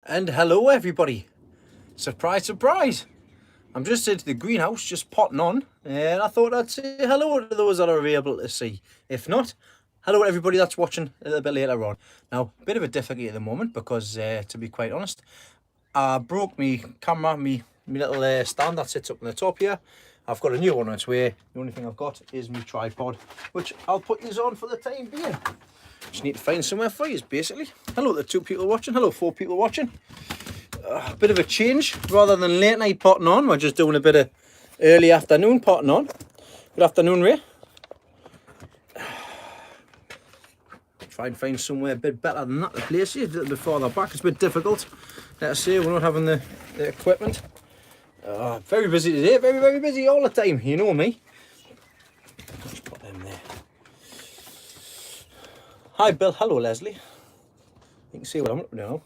And hello everybody. Surprise, surprise. I'm just into the greenhouse, just potting on, and I thought I'd say hello to those that are able to see. If not, hello to everybody that's watching a little bit later on. Now, a bit of a difficulty at the moment because, to be quite honest, I broke my camera, my little stand that sits up on the top here. I've got a new one on its way. The only thing I've got is my tripod, which I'll put these on for the time being. Just need to find somewhere for you, basically. Hello to 2 people watching. Hello 4 people watching. A bit of a change. Rather than late night potting on, we're just doing a bit of early afternoon potting on. Good afternoon, Ray. Try and find somewhere a bit better than that to place you. A little bit farther back. It's a bit difficult. Let us say we're not having the equipment. Very busy today. Very, very busy all the time. You know me. Just put them there. Hi, Bill. Hello, Leslie. You can see what I'm up to now.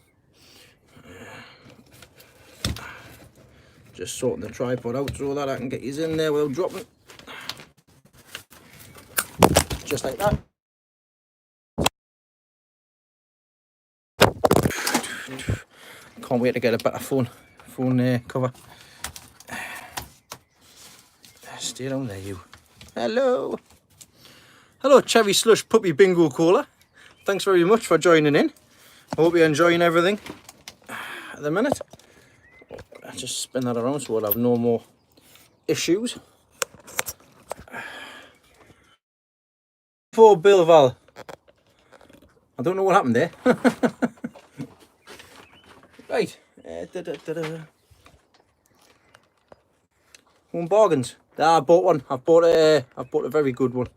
Just sorting the tripod out so that I can get you in there without dropping. Just like that. Can't wait to get a better phone cover. Stay down there, you. Hello. Hello, Cherry Slush Puppy Bingo Cola. Thanks very much for joining in. I hope you're enjoying everything at the minute. I'll just spin that around so we'll have no more issues. Poor Bill Val. I don't know what happened there. Right. Home bargains. I bought one. I've bought a very good one.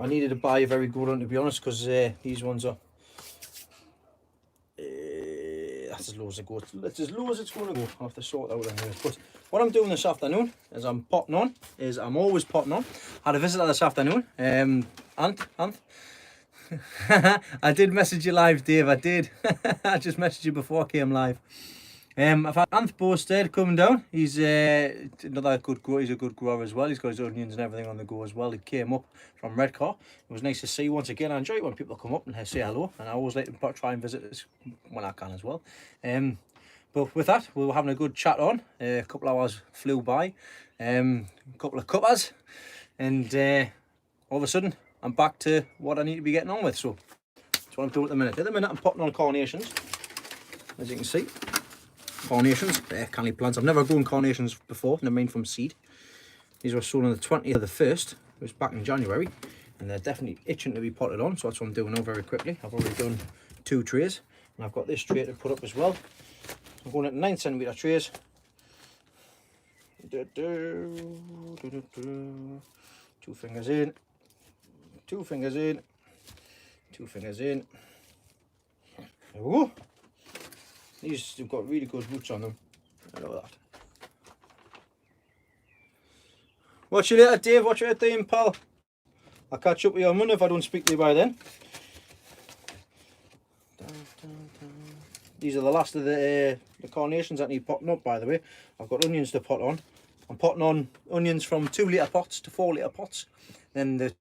I needed to buy a very good one, to be honest, because these ones are that's as low as it goes. That's as low as it's going to go. I'll have to sort out anyway. But what I'm doing this afternoon is I'm potting on. I'm always potting on. I had a visitor this afternoon. Ant. I did message you live, Dave. I did. I just messaged you before I came live. I've had Anth Bosted coming down. He's another good grower. He's a good grower as well. He's got his onions and everything on the go as well. He came up from Redcar. It was nice to see once again. I enjoy it when people come up and say hello, and I always like to try and visit us when I can as well. But with that, we were having a good chat on. A couple of hours flew by. A couple of cuppers, and all of a sudden I'm back to what I need to be getting on with. So that's what I'm doing at the minute. At the minute I'm potting on carnations, as you can see. Carnations, canny plants. I've never grown carnations before, never mind from seed. These were sown on the 20th of the 1st. It was back in January, and they're definitely itching to be potted on, so that's what I'm doing now very quickly. I've already done 2 trays, and I've got this tray to put up as well. So I'm going at 9cm trays. 2 fingers in, 2 fingers in, 2 fingers in. There we go. These have got really good roots on them. I know that. Watch you later, Dave. Watch you later, Dave, pal. I'll catch up with you on Monday if I don't speak to you by then. These are the last of the carnations that need potting up, by the way. I've got onions to pot on. I'm potting on onions from 2 litre pots to 4 litre pots. Then the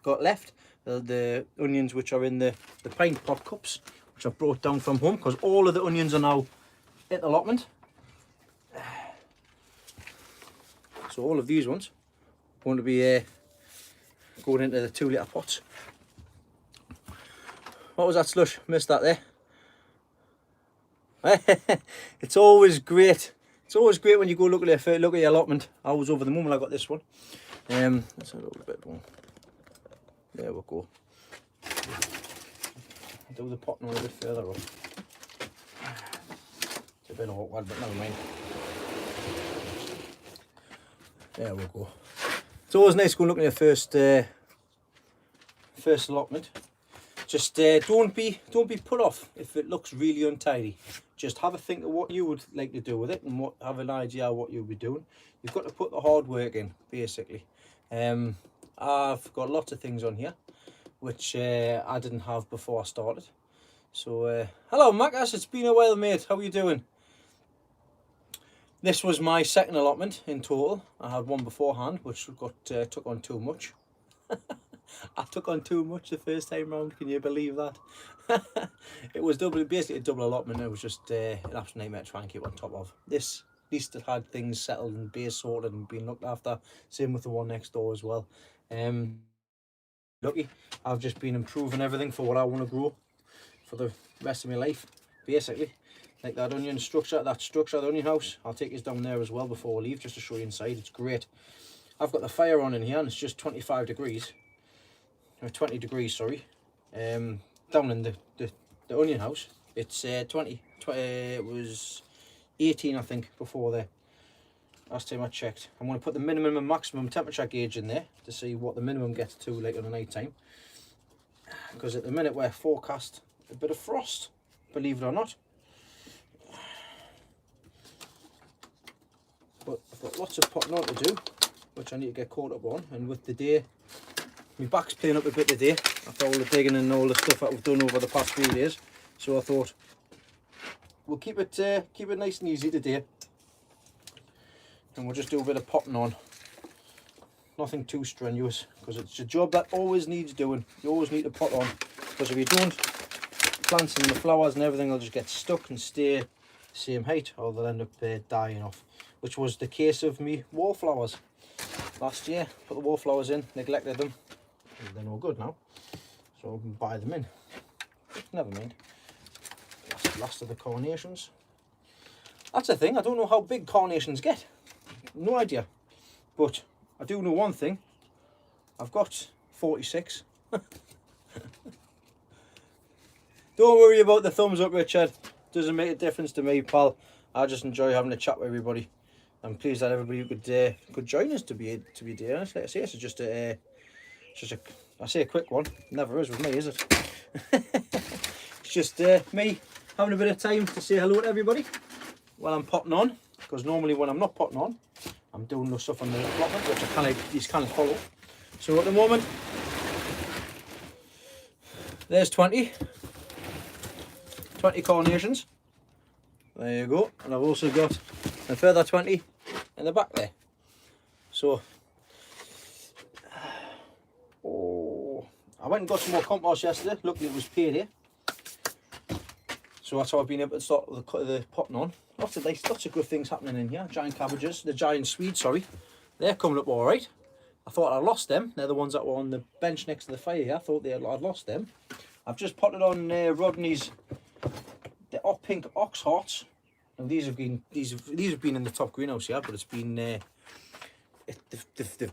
got left the onions which are in the pint pot cups, which I've brought down from home, because all of the onions are now at the allotment. So all of these ones are going to be going into the 2 litre pots. What was that, Slush? Missed that there. It's always great. It's always great when you go look at your allotment. I was over the moment I got this one. Let's have a little bit more. There we go. Do the potting a little bit further up. It's a bit awkward, but never mind. There we go. It's always nice going looking at your first allotment. Just don't be put off if it looks really untidy. Just have a think of what you would like to do with it, and have an idea of what you'll be doing. You've got to put the hard work in, basically. I've got lots of things on here which I didn't have before I started. So hello Macas, it's been a while, mate. How are you doing? This was my second allotment in total. I had one beforehand which got took on too much. I took on too much the first time round, can you believe that? It was basically a double allotment. It was just an absolute nightmare to try and keep on top of. This, at least it had things settled and base sorted and being looked after. Same with the one next door as well. Lucky, I've just been improving everything for what I want to grow for the rest of my life, basically. Like that onion structure, the onion house, I'll take you down there as well before we leave, just to show you inside. It's great. I've got the fire on in here and it's just 25 degrees, or 20 degrees, sorry. Down in the onion house, it's 20, it was 18 I think before there, last time I checked. I'm going to put the minimum and maximum temperature gauge in there to see what the minimum gets to like on the night time, because at the minute we're forecast a bit of frost, believe it or not. But I've got lots of potting on to do, which I need to get caught up on. And with the day, my back's playing up a bit today after all the digging and all the stuff that we've done over the past few days. So I thought we'll keep it nice and easy today, and we'll just do a bit of potting on. Nothing too strenuous, because it's a job that always needs doing. You always need to pot on, because if you don't, plants and the flowers and everything will just get stuck and stay the same height, or they'll end up dying off, which was the case of me wallflowers last year. Put the wallflowers in, neglected them, and they're no good now, so I can buy them in. Never mind. Last of the carnations. That's the thing, I don't know how big carnations get. No idea. But I do know one thing. I've got 46. Don't worry about the thumbs up, Richard. Doesn't make a difference to me, pal. I just enjoy having a chat with everybody. I'm pleased that everybody could join us to be honest. Like I say, it's just a quick one. Never is with me, is it? It's just me having a bit of time to say hello to everybody while I'm potting on, because normally when I'm not potting on, I'm doing the stuff on the allotment, which these kind of follow. So at the moment, there's 20 carnations. There you go. And I've also got a further 20 in the back there. So, I went and got some more compost yesterday. Luckily it was payday, so that's how I've been able to start the potting on. Lots of good things happening in here. Giant cabbages, the giant Swedes, sorry, they're coming up all right. I thought I lost them. They're the ones that were on the bench next to the fire here. I thought I'd lost them. I've just potted on Rodney's the pink ox hearts, and these have been in the top greenhouse here, but it's been they've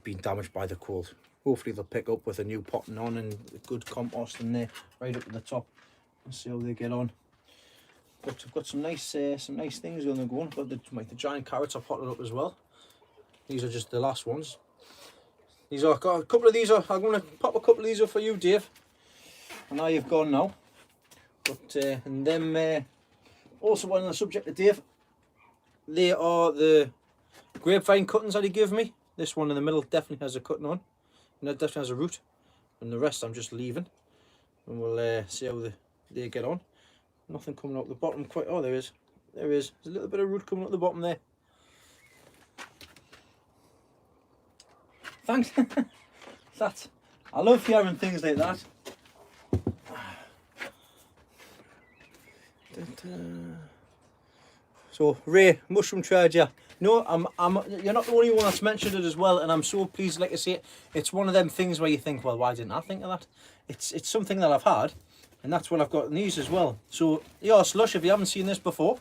been damaged by the cold. Hopefully they'll pick up with a new potting on and good compost in there right up at the top. Let's see how they get on. But I've got some nice things going. I've got the giant carrots I potted up as well. These are just the last ones. I've got a couple of these. I'm going to pop a couple of these up for you, Dave. And now you've gone now. But and them also on the subject of Dave, they are the grapevine cuttings that he gave me. This one in the middle definitely has a cutting on, and that definitely has a root, and the rest I'm just leaving, and we'll see how they get on. Nothing coming out the bottom quite. Oh, there is. There's a little bit of root coming out the bottom there. Thanks. I love hearing things like that. So Ray, mushroom trade, yeah. No, you're not the only one that's mentioned it as well, and I'm so pleased. Like I say, it's one of them things where you think, well, why didn't I think of that? It's something that I've had, and that's what I've got in these as well. So yeah, Slush, if you haven't seen this before,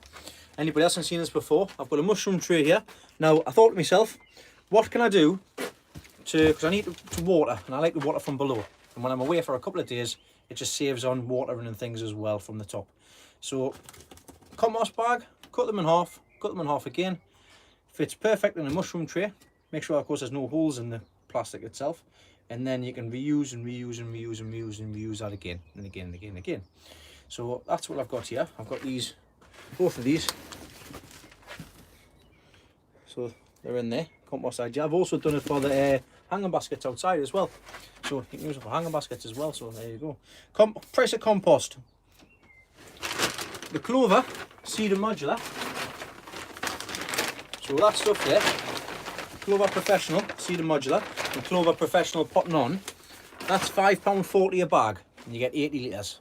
anybody else hasn't seen this before, I've got a mushroom tray here. Now I thought to myself, what can I do because I need to water, and I like to water from below, and when I'm away for a couple of days, it just saves on watering and things as well from the top. So compost bag, cut them in half again, fits perfect in a mushroom tray. Make sure of course there's no holes in the plastic itself, and then you can reuse and reuse and reuse and reuse and reuse that again and again and again and again. So that's what I've got here. I've got these, both of these, so they're in there, compost side. I've also done it for the hanging baskets outside as well, so you can use it for hanging baskets as well. So there you go. Price of compost: the Clover Cedar Modular, so that stuff there, Clover Professional Cedar Modular and Clover Professional Potting On, that's £5.40 a bag, and you get 80 litres.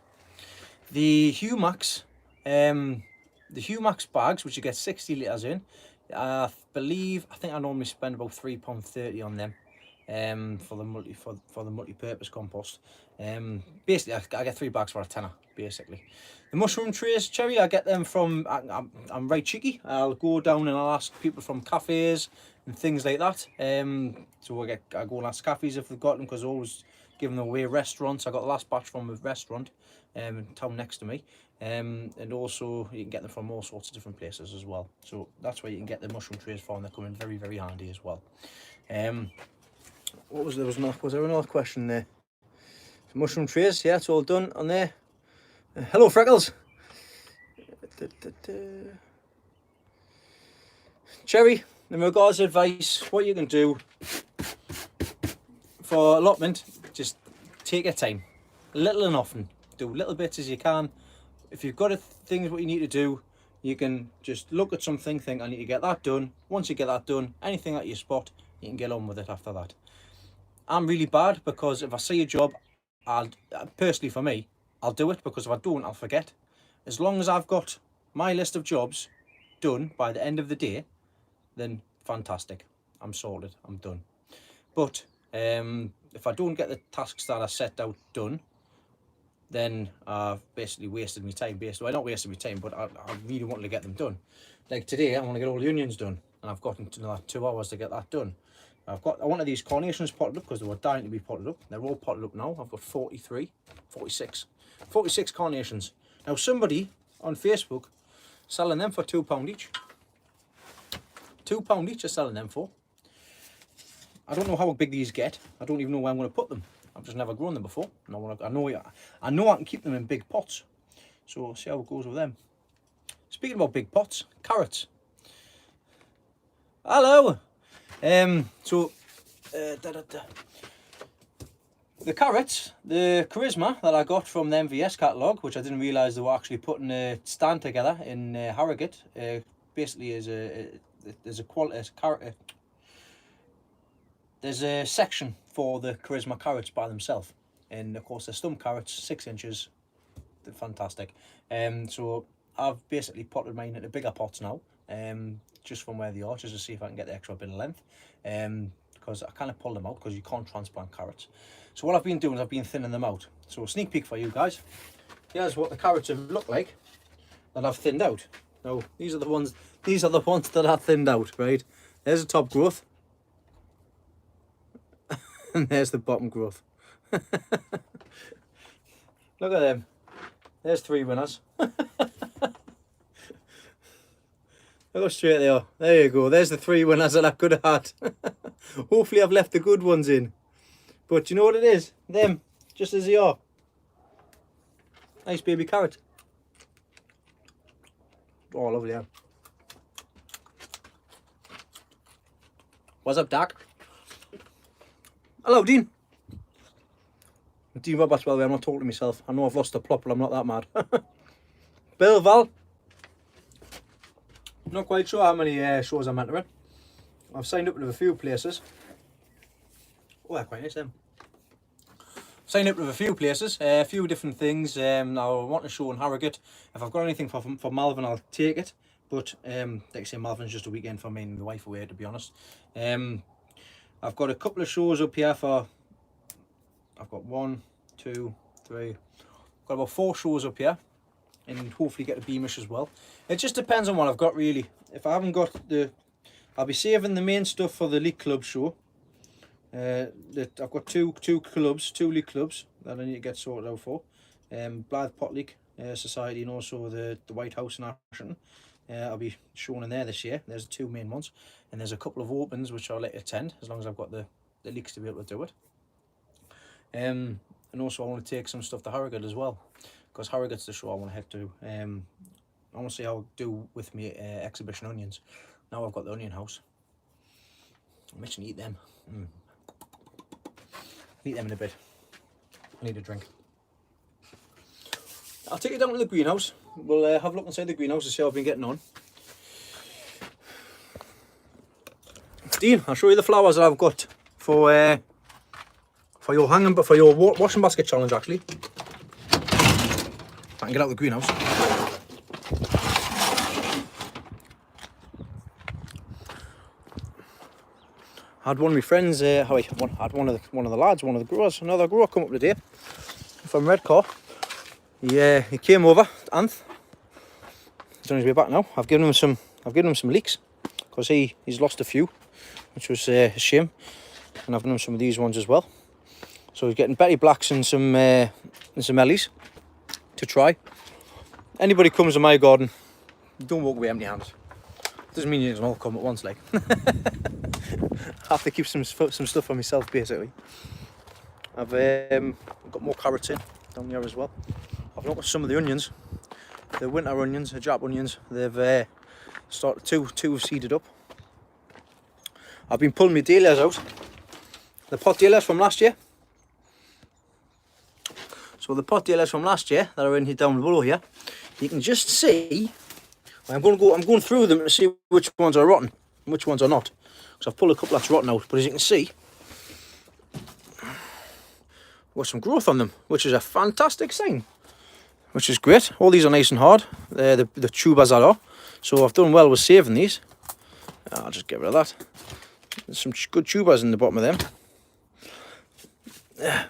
The Humax, bags, which you get 60 litres in, I think I normally spend about £3.30 on them. For the multi-purpose compost. Basically, I get 3 bags for a tenner. Basically, the mushroom trays, Cherry, I get them from. I'm right cheeky. I'll go down and I'll ask people from cafes and things like that. So I go and ask cafes if they've got them, because I always give them away. Restaurants, I got the last batch from a restaurant in town next to me. And also you can get them from all sorts of different places as well. So that's where you can get the mushroom trays from. They're coming very, very handy as well. What was there? Was there another question there? Mushroom trays, yeah, it's all done on there. Hello, Freckles. Cherry, in regards to advice, what you can do for allotment, just take your time, little and often. Do little bits as you can. If you've got things what you need to do, you can just look at something, think I need to get that done. Once you get that done, anything that you spot, you can get on with it after that. I'm really bad, because if I see a job, personally for me, I'll do it, because if I don't, I'll forget. As long as I've got my list of jobs done by the end of the day, then fantastic. I'm sorted, I'm done. But if I don't get the tasks that I set out done, then I've basically wasted my time. Well, not wasted my time, but I really want to get them done. Like today, I want to get all the onions done, and I've got another 2 hours to get that done. I wanted these carnations potted up because they were dying to be potted up. They're all potted up now. I've got 46 carnations. Now somebody on Facebook selling them for £2 each. £2 each are selling them for. I don't know how big these get. I don't even know where I'm going to put them. I've just never grown them before. I know I can keep them in big pots. So we'll see how it goes with them. Speaking about big pots, carrots. Hello. The carrots, the Charisma that I got from the MVS catalogue, which I didn't realise they were actually putting a stand together in Harrogate. Basically, there's a section for the Charisma carrots by themselves, and of course the stump carrots, 6 inches, they're fantastic. So I've basically potted mine into bigger pots now. Just from where they are, just to see if I can get the extra bit of length, because I kind of pull them out because you can't transplant carrots. So what I've been doing is I've been thinning them out. So a sneak peek for you guys. Here's what the carrots have looked like that I've thinned out. Now these are the ones that I thinned out, right? There's the top growth and there's the bottom growth. Look at them. There's 3 winners. Look how straight they are. There you go. There's the 3 winners that I could have had. Hopefully I've left the good ones in. But you know what it is? Them, just as they are. Nice baby carrot. Oh, lovely, yeah. What's up, Doc? Hello, Dean. Dean Roberts, by the way, I'm not talking to myself. I know I've lost the plot, but I'm not that mad. Bill, Val. Not quite sure how many shows I'm entering. I've signed up with a few places. Oh, they're quite nice, them. Signed up with a few places, a few different things. Now I want a show in Harrogate. If I've got anything for Malvern, I'll take it. But like I say, Malvern's just a weekend for me and my wife away, to be honest. I've got a couple of shows up here for. I've got 1, 2, 3. I've got about 4 shows up here, and hopefully get a Beamish as well. It just depends on what I've got, really. If I haven't got I'll be saving the main stuff for the League Club show. I've got two league clubs that I need to get sorted out for. Blythe Pot League Society and also the White House in Ashton. I'll be showing in there this year. There's the 2 main ones, and there's a couple of opens which I'll let attend as long as I've got the leagues to be able to do it. And also I want to take some stuff to Harrogate as well, because Harrogate's the show I want to head to. I want to see how I do with me exhibition onions. Now I've got the onion house. I'm itching to eat them. I'll eat them in a bit. I need a drink. I'll take you down to the greenhouse. We'll have a look inside the greenhouse to see how I've been getting on. Dean, I'll show you the flowers that I've got for your washing basket challenge. Actually, I can get out of the greenhouse. I had one of my friends, I had one of the lads, one of the growers, another grower come up today from Redcar. He came over, Anth. He's on his way back now. I've given him some leeks because he's lost a few, which was a shame. And I've given him some of these ones as well. So he's getting Betty Blacks and some Ellies to try. Anybody comes to my garden, don't walk away empty handed. Doesn't mean you can all come at once, like. I have to keep some stuff for myself, basically. I've got more carrots in down here as well. I've looked at some of the onions, the winter onions, the Jap onions. They've started two have seeded up. I've been pulling my dahlias out, the pot dahlias from last year. So the pot dahlias from last year that are in here down below here, you can just see. I'm going through them to see which ones are rotten and which ones are not. Because I've pulled a couple that's rotten out, but as you can see, we've got some growth on them, which is a fantastic sign. Which is great. All these are nice and hard. The tubers are. So I've done well with saving these. I'll just get rid of that. There's some good tubers in the bottom of them.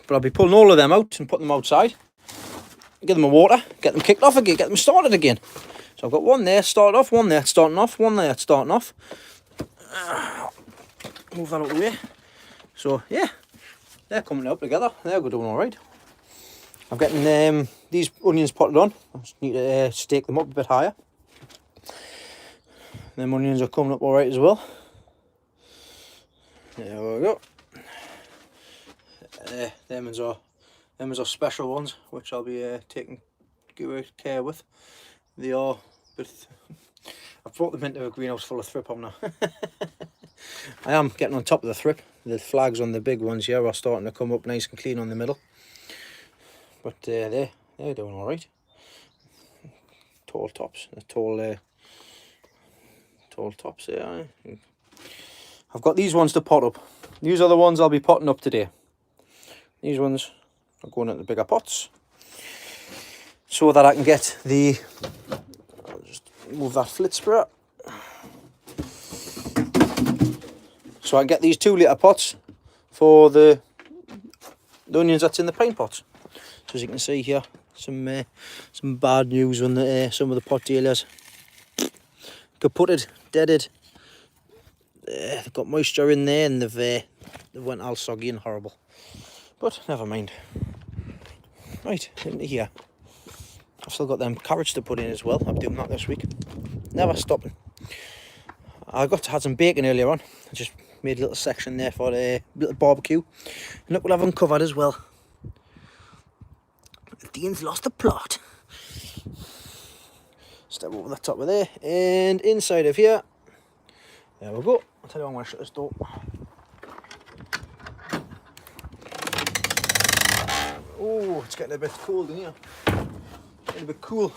But I'll be pulling all of them out and putting them outside. Give them a water, get them kicked off again, get them started again. So I've got one there started off, one there starting off, one there starting off. Move that out of the way. So yeah, they're coming up together. They're doing all right. I'm getting these onions potted on. I just need to stake them up a bit higher. Them onions are coming up all right as well. There we go. Them are special ones, which I'll be taking good care with. They are, but I've brought them into a greenhouse full of thrip on now. I am getting on top of the thrip. The flags on the big ones here are starting to come up nice and clean on the middle. But they're doing all right. Tall tops, tall tops there. I've got these ones to pot up. These are the ones I'll be potting up today. These ones are going into bigger pots, so that I can get the. I'll just move that flit sprayer. So I can get these 2 litre pots for the onions that's in the pine pots. So as you can see here, some bad news on some of the pot dahlias. Kaputted, deaded. They've got moisture in there and they went all soggy and horrible. But never mind. Right, into here. I've still got them carrots to put in as well. I'm doing that this week. Never stopping. I had some bacon earlier on. I just made a little section there for a little barbecue. And look what I've uncovered as well. Dean's lost the plot. Step over the top of there. And inside of here. There we go. I'll tell you what, I'm going to shut this door. Oh, it's getting a bit cold in here. Getting a bit cool.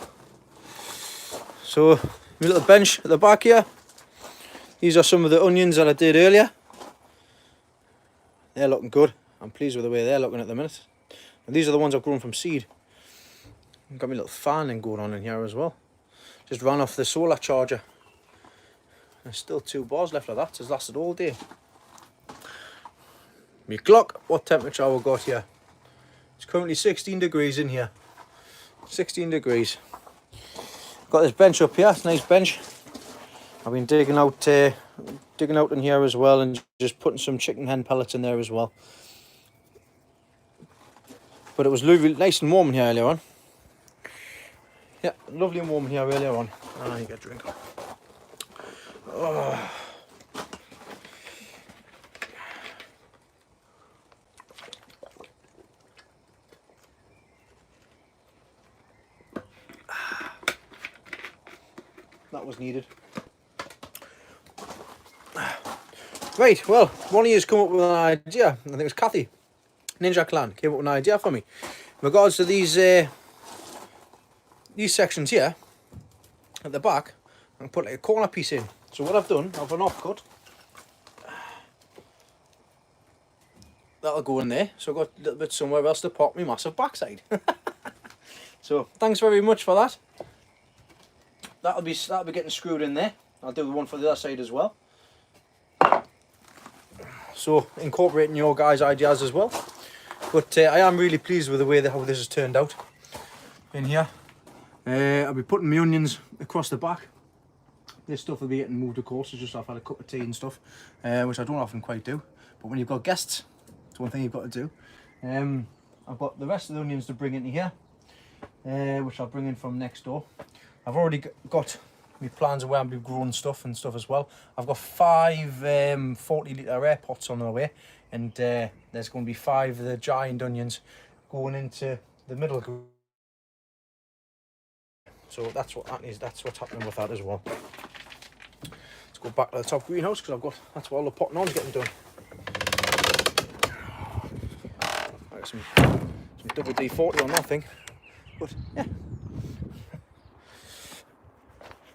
So, my little bench at the back here. These are some of the onions that I did earlier. They're looking good. I'm pleased with the way they're looking at the minute. And these are the ones I've grown from seed. I've got my little fanning going on in here as well. Just ran off the solar charger. There's still 2 bars left of that. It's lasted all day. My clock, what temperature we got here? It's currently 16 degrees in here. 16 degrees. Got this bench up here, it's a nice bench. I've been digging out in here as well and just putting some chicken hen pellets in there as well. But it was lovely, nice and warm in here earlier on. Yeah, lovely and warm in here earlier on. Ah, you get a drink. Oh. That was needed. Right, well, one of you's come up with an idea. I think it was Kathy, Ninja Clan, came up with an idea for me. In regards to these sections here, at the back, I'm going to put like a corner piece in. So what I've done, I've an offcut. That'll go in there. So I've got a little bit somewhere else to pop my massive backside. So thanks very much for that. That'll be getting screwed in there. I'll do the one for the other side as well. So incorporating your guys' ideas as well. But I am really pleased with the way how this has turned out in here. I'll be putting my onions across the back. This stuff will be getting moved, of course. It's just I've had a cup of tea and stuff, which I don't often quite do. But when you've got guests, it's one thing you've got to do. I've got the rest of the onions to bring into here, which I'll bring in from next door. I've already got my plans of where I'll be growing stuff and stuff as well. I've got 5 40-litre air pots on the way, and there's going to be 5 of the giant onions going into the middle. So that's what that is. That's what's happening with that as well. Let's go back to the top greenhouse because that's where all the potting on's getting done. I got some double D40 on that thing, but yeah.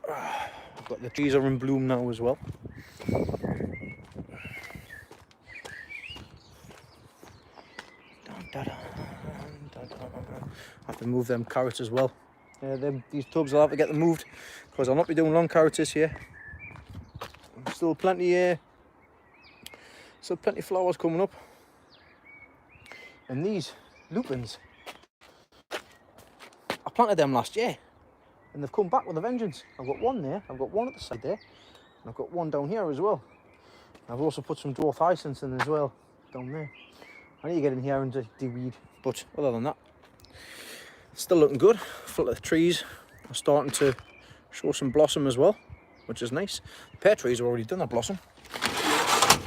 I've got the trees are in bloom now as well. I have to move them carrots as well. These tubs I'll have to get them moved because I'll not be doing long carrots this year. Still plenty flowers coming up. And these lupins, I planted them last year and they've come back with a vengeance. I've got one there, I've got one at the side there, and I've got one down here as well. I've also put some dwarf hyacinths in as well down there. I need to get in here and de-weed, but other than that, still looking good. The trees are starting to show some blossom as well, which is nice. The pear trees have already done their blossom.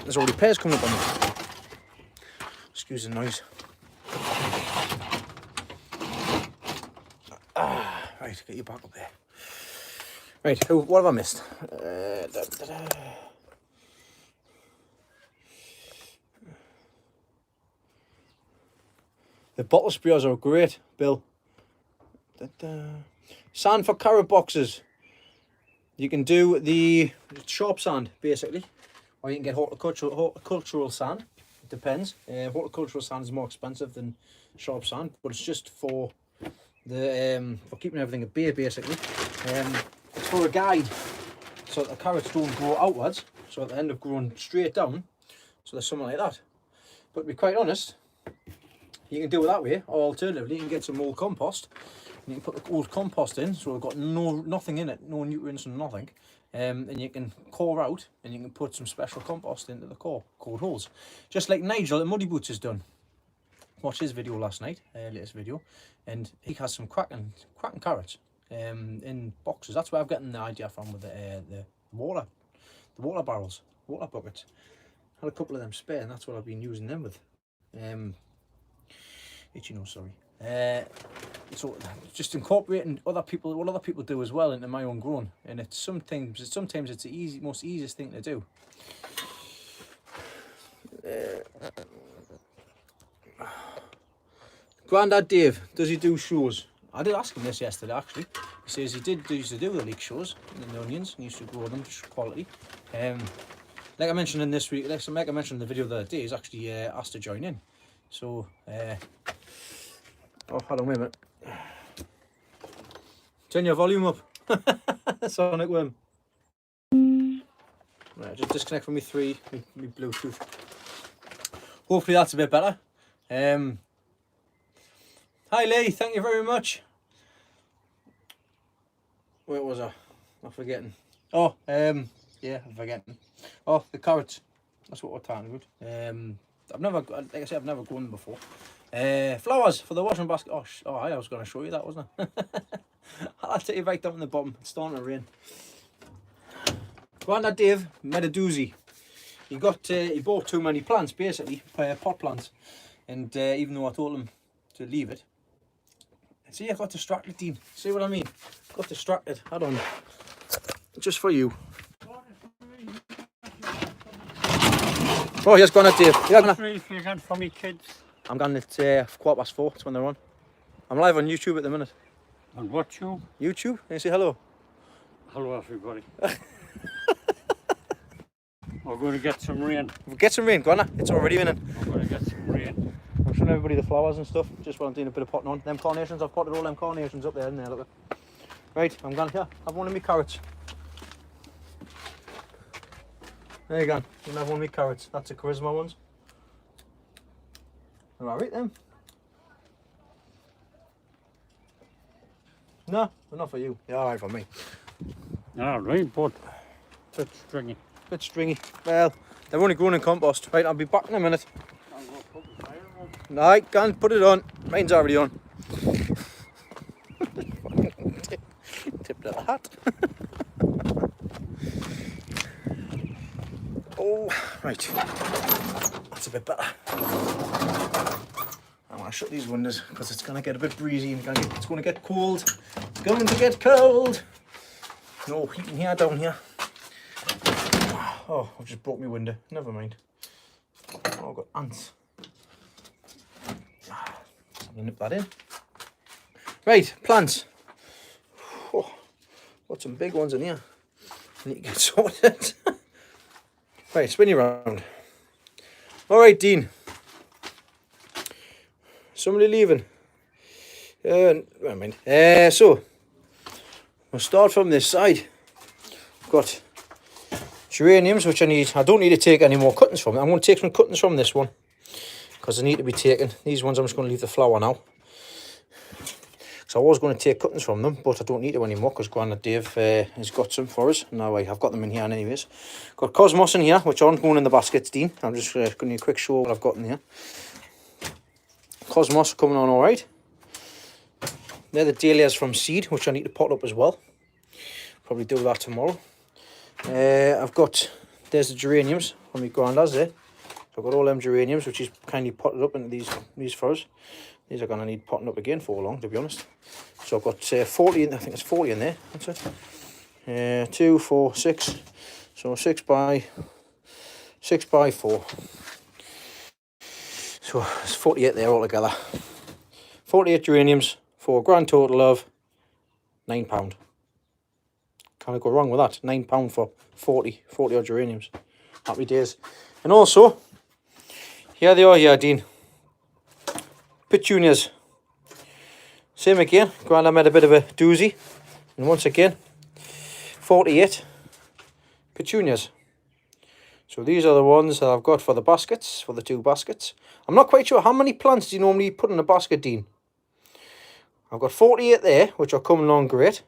There's already pears coming up on them. Excuse the noise. Right, get you back up there. Right, what have I missed? The bottle sprayers are great, Bill. Sand for carrot boxes. You can do the sharp sand, basically. Or you can get horticultural sand. It depends. Horticultural sand is more expensive than sharp sand, but it's just for the for keeping everything at bay, basically. It's for a guide, so that the carrots don't grow outwards, so that they end up growing straight down. So there's something like that. But to be quite honest, you can do it that way, or alternatively, you can get some old compost. And you can put the old compost in, so we've got nothing in it, no nutrients and nothing. And you can core out, and you can put some special compost into the core holes, just like Nigel at Muddy Boots has done. Watched his video last night, latest video, and he has some cracking carrots in boxes. That's where I've gotten the idea from with the water barrels, water buckets. Had a couple of them spare, and that's what I've been using them with. Sorry. So just incorporating what other people do as well into my own growing, and it's sometimes it's the most easiest thing to do. Grandad Dave, does he do shows? I did ask him this yesterday actually. He says he used to do the leek shows in the onions, and he used to grow them just quality. Like I mentioned in this week, like I mentioned in the video the other day, he's actually asked to join in. So oh, hold on, wait a minute. Turn your volume up. Sonic worm. Right, just disconnect from me Bluetooth. Hopefully that's a bit better. Hi Lee, thank you very much. Where was I? I'm forgetting. Oh, yeah, I'm forgetting. Oh, the carrots. That's what we're talking about. Like I said, I've never grown them before. Flowers for the washing basket. Oh, I was going to show you that, wasn't I? I'll take you right down in the bottom. It's starting to rain. Grandad Dave made a doozy. He bought too many plants, basically, pot plants. And even though I told him to leave it. See, I got distracted, Dean. See what I mean? Got distracted. Hold on. Just for you. Oh, yes, Grandad Dave. Yeah, for me kids. I'm going at 4:15. That's when they're on. I'm live on YouTube at the minute. On what tube? YouTube? Can you say hello? Hello, everybody. We're going to get some rain. We'll get some rain, Grandad. It's already raining. We're going to get some rain. showing everybody the flowers and stuff. Just while I'm doing a bit of potting on. Them carnations, I've potted all them carnations up there, isn't there? Look. Right, I'm going here. Have one of my carrots. There you go. You can have one of my carrots. That's the charisma ones. They're alright then. No, they're not for you. They're alright for me. All right, but a bit stringy. Bit stringy. Well, they're only growing in compost. Right, I'll be back in a minute. I'll go put the fire on. Right, can't put it on. Mine's already on. Tipped out the hat. Oh, right. That's a bit better. I want to shut these windows because it's going to get a bit breezy and it's going to get cold. It's going to get cold. No heating here, down here. Oh, I've just broke my window. Never mind. Oh, I've got ants. I'm going to nip that in. Right, plants. Oh, got some big ones in here. I need to get sorted. Right, spin you round. All right, Dean. Somebody leaving. Never mind. So, we'll start from this side. I've got geraniums, which I don't need to take any more cuttings from. I'm going to take some cuttings from this one because they need to be taken. These ones I'm just going to leave the flower now. So I was going to take cuttings from them, but I don't need to anymore because Grandad Dave has got some for us. Now I've got them in here anyways. Got cosmos in here, which aren't going in the baskets, Dean. I'm just going to give you a quick show what I've got in here. Cosmos coming on all right. They're the dahlias from seed, which I need to pot up as well. Probably do that tomorrow. There's the geraniums from my Grandad's there. So I've got all them geraniums, which is kindly potted up into these for us. These are going to need potting up again for long, to be honest. So I've got 40, I think it's 40 in there, that's it. 2, 4, 6. So 6 by 4. So it's 48 there altogether. 48 geraniums for a grand total of £9. Can't go wrong with that. £9 for 40 odd geraniums. Happy days. And also, here they are here, Dean. Petunias. Same again. Grandad made a bit of a doozy. And once again, 48 petunias. So these are the ones that I've got for the baskets, for the 2 baskets. I'm not quite sure how many plants do you normally put in a basket, Dean. I've got 48 there, which are coming along great.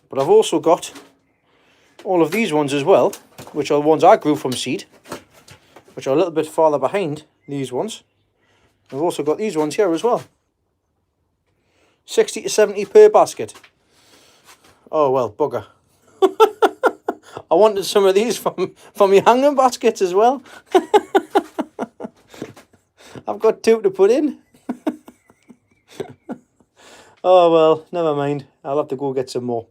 But I've also got all of these ones as well, which are the ones I grew from seed, which are a little bit farther behind these ones. I've also got these ones here as well. 60 to 70 per basket. Oh, well, bugger. I wanted some of these from my hanging baskets as well. I've got 2 to put in. Oh, well, never mind. I'll have to go get some more.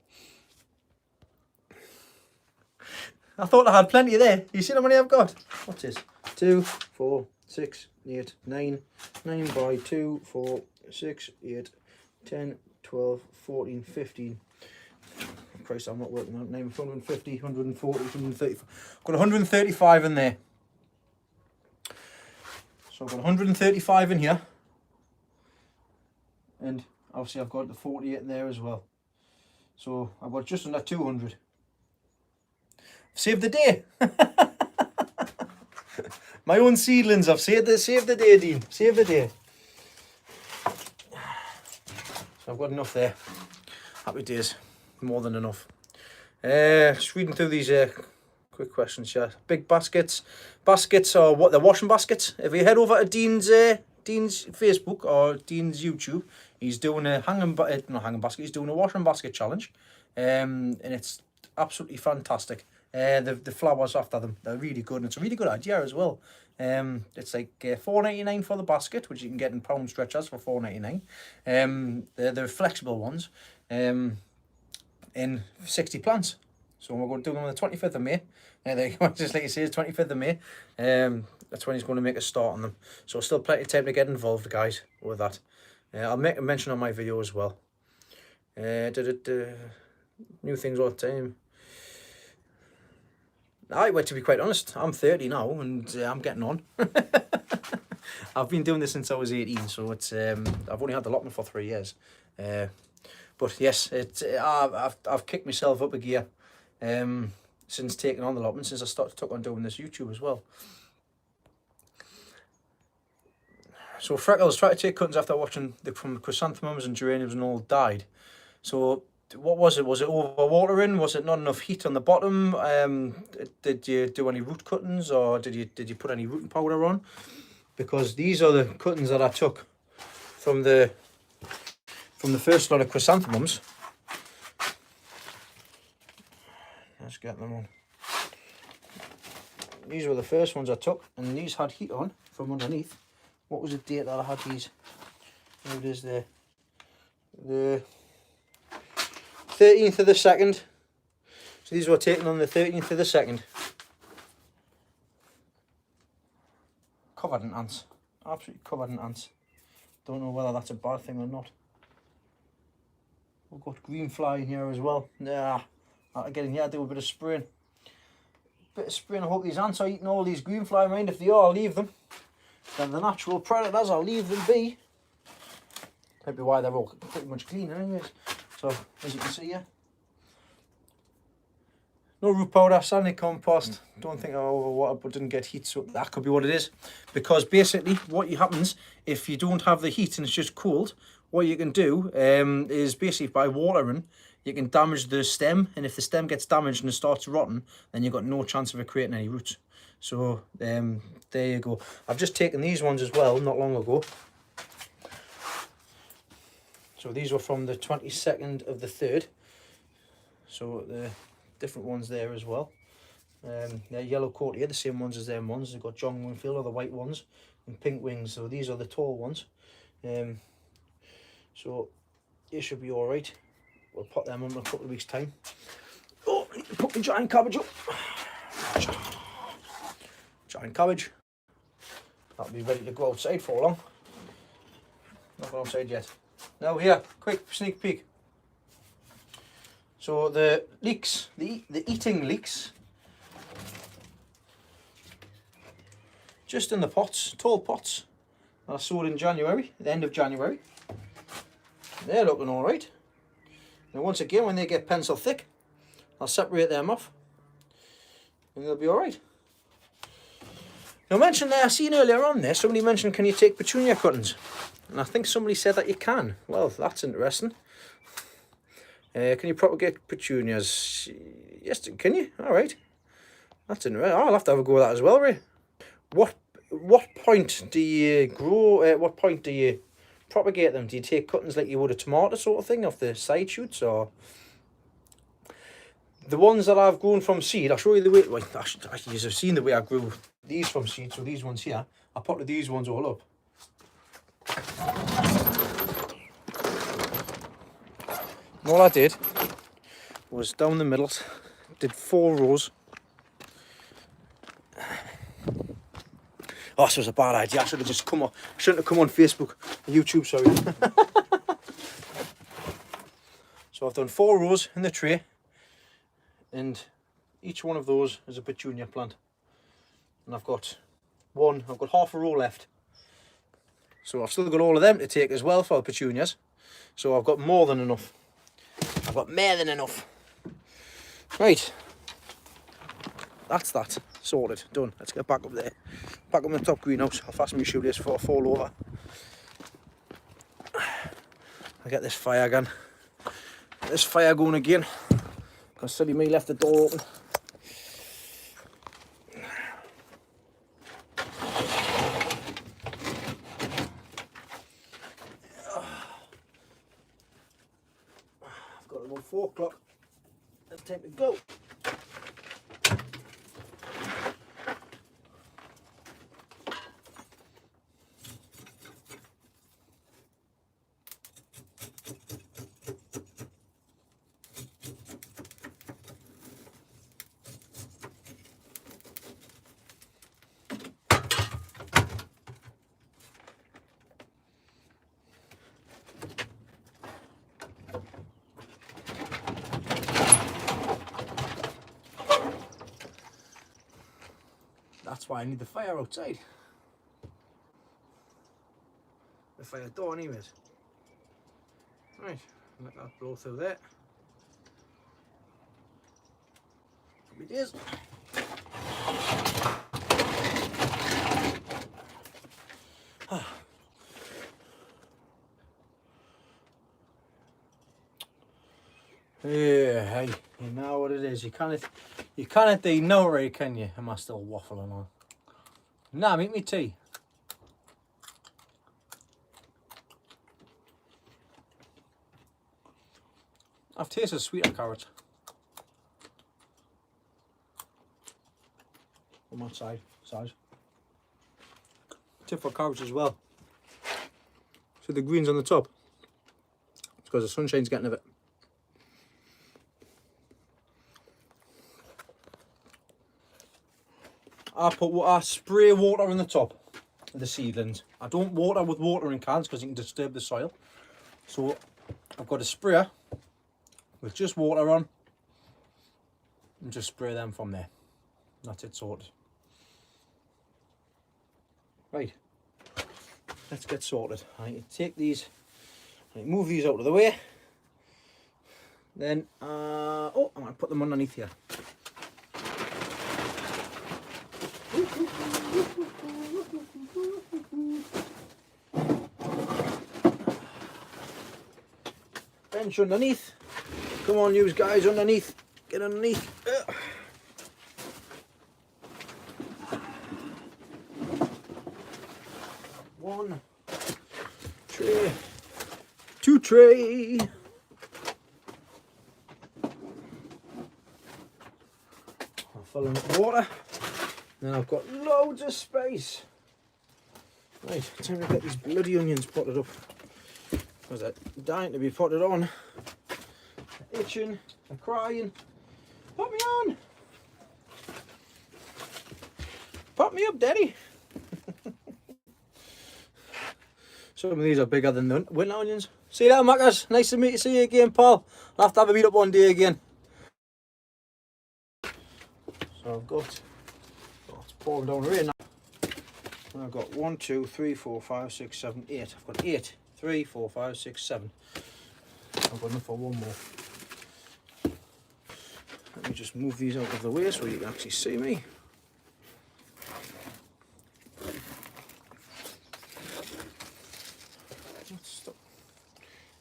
I thought I had plenty there. You see how many I've got? What's this? 2, 4, 6, 8, 9. 9 by 2, 4, 6, 8, 10, 12, 14, 15. Christ, I'm not working out. 150, 140, 130. Got 135 in there. So I've got 135 in here. And obviously I've got the 48 in there as well. So I've got just under 200. Saved the day. My own seedlings, I've saved the day, Dean. Saved the day. So I've got enough there. Happy days. More than enough. Just reading through these quick questions here. Big baskets. Baskets are what? They're washing baskets. If you head over to Dean's Facebook or Dean's YouTube, he's doing a not hanging basket. He's doing a washing basket challenge, and it's absolutely fantastic. The flowers after them, they're really good, and it's a really good idea as well. It's like $4.99 for the basket, which you can get in pound stretchers for $4.99. They're flexible ones, in 60 plants. So we're going to do them on the 25th of May. There you go, just like you say, it's 25th of May. That's when he's going to make a start on them. So still plenty of time to get involved, guys, with that. I'll make a mention on my video as well. New things all the time. Well, to be quite honest, I'm 30 now and I'm getting on. I've been doing this since I was 18, so it's I've only had the allotment for 3 years. But yes, I've kicked myself up a gear since taking on the allotment, since I took on doing this YouTube as well. So Freckles tried to take cuttings after watching from chrysanthemums and geraniums and all died. So what was it? Was it overwatering? Was it not enough heat on the bottom? Did you do any root cuttings, or did you put any rooting powder on? Because these are the cuttings that I took from the first lot of chrysanthemums. Let's get them on. These were the first ones I took, and these had heat on from underneath. What was the date that I had these? There it is there. The 13th of the 2nd. So these were taken on the 13th of the 2nd. Covered in ants. Absolutely covered in ants. Don't know whether that's a bad thing or not. We've got green fly in here as well. Yeah, I'll get in here, do a bit of spraying. I hope these ants are eating all these green fly. Mind if they are, I'll leave them. Then the natural predators, I'll leave them be. Might be why they're all pretty much clean anyways. So, as you can see here. No root powder, sandy compost. Don't think I overwatered, but didn't get heat, so that could be what it is. Because basically, what happens if you don't have the heat and it's just cold, what you can do is basically by watering, you can damage the stem, and if the stem gets damaged and it starts rotting, then you've got no chance of it creating any roots. So there you go. I've just taken these ones as well not long ago. So these were from the 22nd of the 3rd. So the different ones there as well. They're yellow coat here, the same ones as them ones. They've got John Wingfield, or the white ones, and pink wings. So these are the tall ones. So they should be all right. We'll put them on in a couple of weeks' time. Oh, I need to put the giant cabbage up. Giant cabbage. That'll be ready to go outside for long. Not gone outside yet. Now here, quick sneak peek. So the leeks, the eating leeks, just in the pots, tall pots, that I sowed in January, the end of January. They're looking all right. Now once again, when they get pencil thick, I'll separate them off, and they'll be all right. Now mentioned there, I seen earlier on there, somebody mentioned, can you take petunia cuttings? And I think somebody said that you can. Well, that's interesting. Can you propagate petunias? Yes, can you? All right. That's interesting. I'll have to have a go at that as well, Ray. What point do you grow? What point do you propagate them? Do you take cuttings like you would a tomato sort of thing off the side shoots, or the ones that I've grown from seed? I'll show you the way. Well, you've seen the way I grew these from seed. So these ones here, I potted these ones all up. And all I did was down the middle, did 4 rows. Oh, this was a bad idea. I should have just come on. I shouldn't have come on Facebook, YouTube, sorry. So I've done 4 rows in the tray, and each one of those is a petunia plant. And I've got half a row left. So I've still got all of them to take as well for petunias. So I've got more than enough. I've got more than enough. Right. That's that. Sorted. Done. Let's get back up there. Back up in the top greenhouse. I'll fasten my shoelace before I fall over. I'll get this fire again. Get this fire going again. Because silly me left the door open. I've got about 4 o'clock. It's time to go. That's why I need the fire outside. fire door anyways. Right, let that blow through there. It is. Yeah, hey, you know what it is. You can't do no right, can you? Am I still waffling on? Nah, make me tea. I've tasted sweeter carrots. On that side. Tip for carrots as well. So the green's on the top. It's because the sunshine's getting of it. I spray water on the top of the seedlings. I don't water with watering cans because you can disturb the soil. So I've got a sprayer with just water on and just spray them from there. That's it sorted. Right, let's get sorted. I need to take these, move these out of the way. Then, oh, I'm going to put them underneath here. Bench underneath. Come on, you guys, underneath. Get underneath. 1 tray, 2 tray. I'll fill them with water. Then I've got loads of space. Right, time to get these bloody onions potted up. Because they're dying to be potted on. They're itching, they're crying. Put me on! Pop me up, Daddy! Some of these are bigger than the winter onions. See you later, Maccas. Nice to meet you. See you again, Paul. I'll have to have a meet up one day again. So I've got, it's pouring down rain now. And I've got 1, 2, 3, 4, 5, 6, 7, 8. I've got 8. 3, 4, 5, 6, 7. I've got enough for one more. Let me just move these out of the way so you can actually see me. Stop.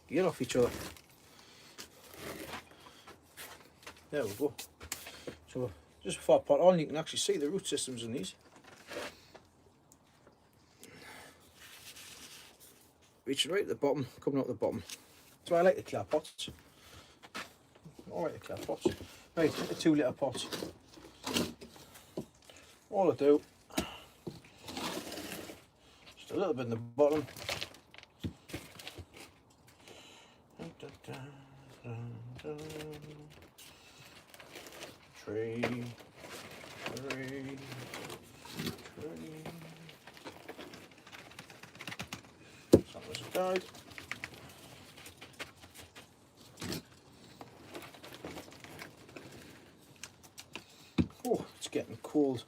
Get off each other. There we go. So just before I pot on, you can actually see the root systems in these. Reaching right at the bottom, coming out the bottom. So I like the clay pots. I like the clay pots. Right, the 2 litre pots. All I do, just a little bit in the bottom. Tree. That was a guide. Oh, it's getting cold.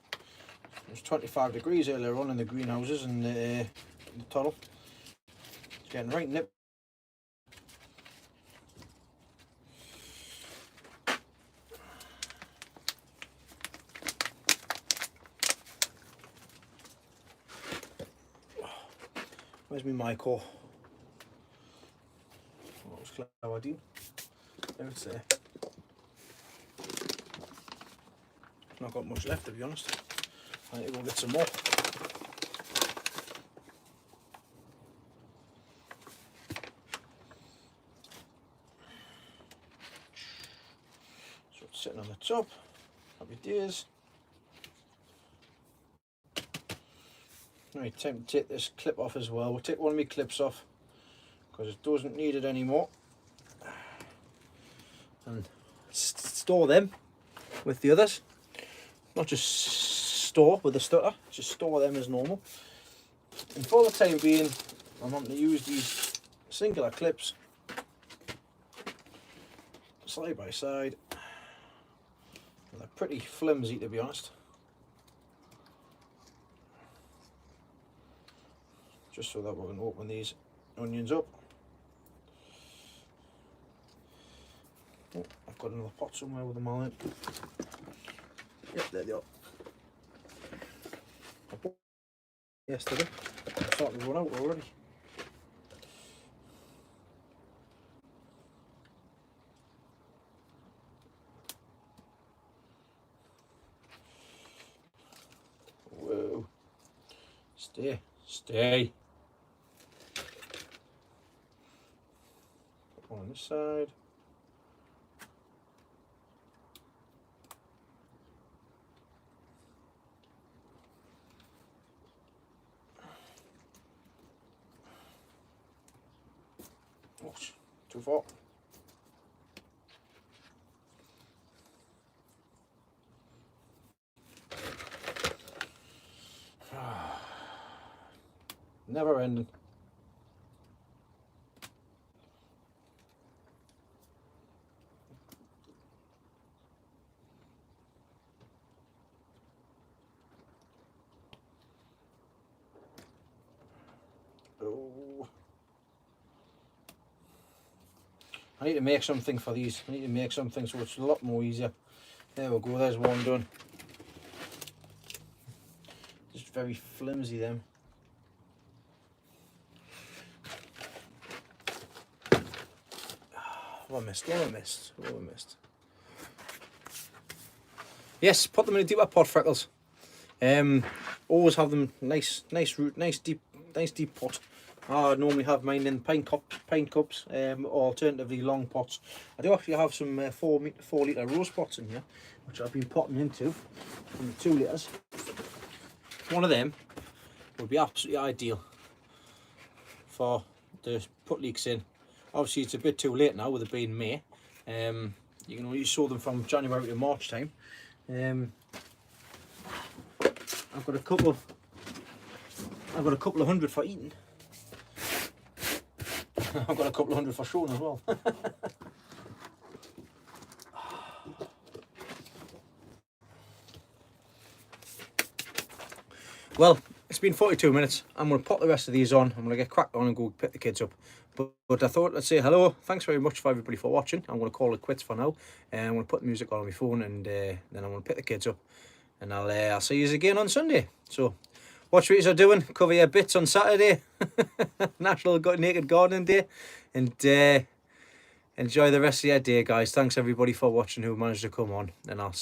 It was 25 degrees earlier on in the greenhouses and the tunnel. It's getting right nip. Where's my Michael? What was Claudine? There it's there. Not got much left, to be honest. I need to go get some more. So it's sitting on the top. Happy days. Right, time to take this clip off as well. We'll take one of my clips off because it doesn't need it anymore. And store them with the others. Not just store with the stutter, just store them as normal. And for the time being, I'm going to use these singular clips side by side. They're pretty flimsy, to be honest. Just so that we can open these onions up. Oh, I've got another pot somewhere with them all in. Yep, there they are. I bought yesterday. I'm starting to run out already. Whoa. Stay. Stay. Put one on this side. Oh, too far. Never ending. Oh. I need to make something for these. I need to make something so it's a lot more easier. There we go, there's one done. Just very flimsy them. What I missed, what I missed, what I missed. Yes, put them in a deeper pot, Freckles. Always have them nice root, nice deep pot. I normally have mine in pint cups, or alternatively long pots. I do actually have some 4 litre rose pots in here, which I've been potting into from the 2 litres. One of them would be absolutely ideal for the put leeks in. Obviously it's a bit too late now with it being May. You can only sow them from January to March time. I've got a couple of hundred for eating. I've got a couple of hundred for showing as well. Well, it's been 42 minutes. I'm going to pop the rest of these on. I'm going to get cracked on and go pick the kids up. But I thought I'd say hello. Thanks very much for everybody for watching. I'm going to call it quits for now. I'm going to put the music on my phone, and then I'm going to pick the kids up. And I'll see you again on Sunday. So watch what you're doing. Cover your bits on Saturday. National Naked Gardening Day. And enjoy the rest of your day, guys. Thanks everybody for watching who managed to come on. And I'll see you.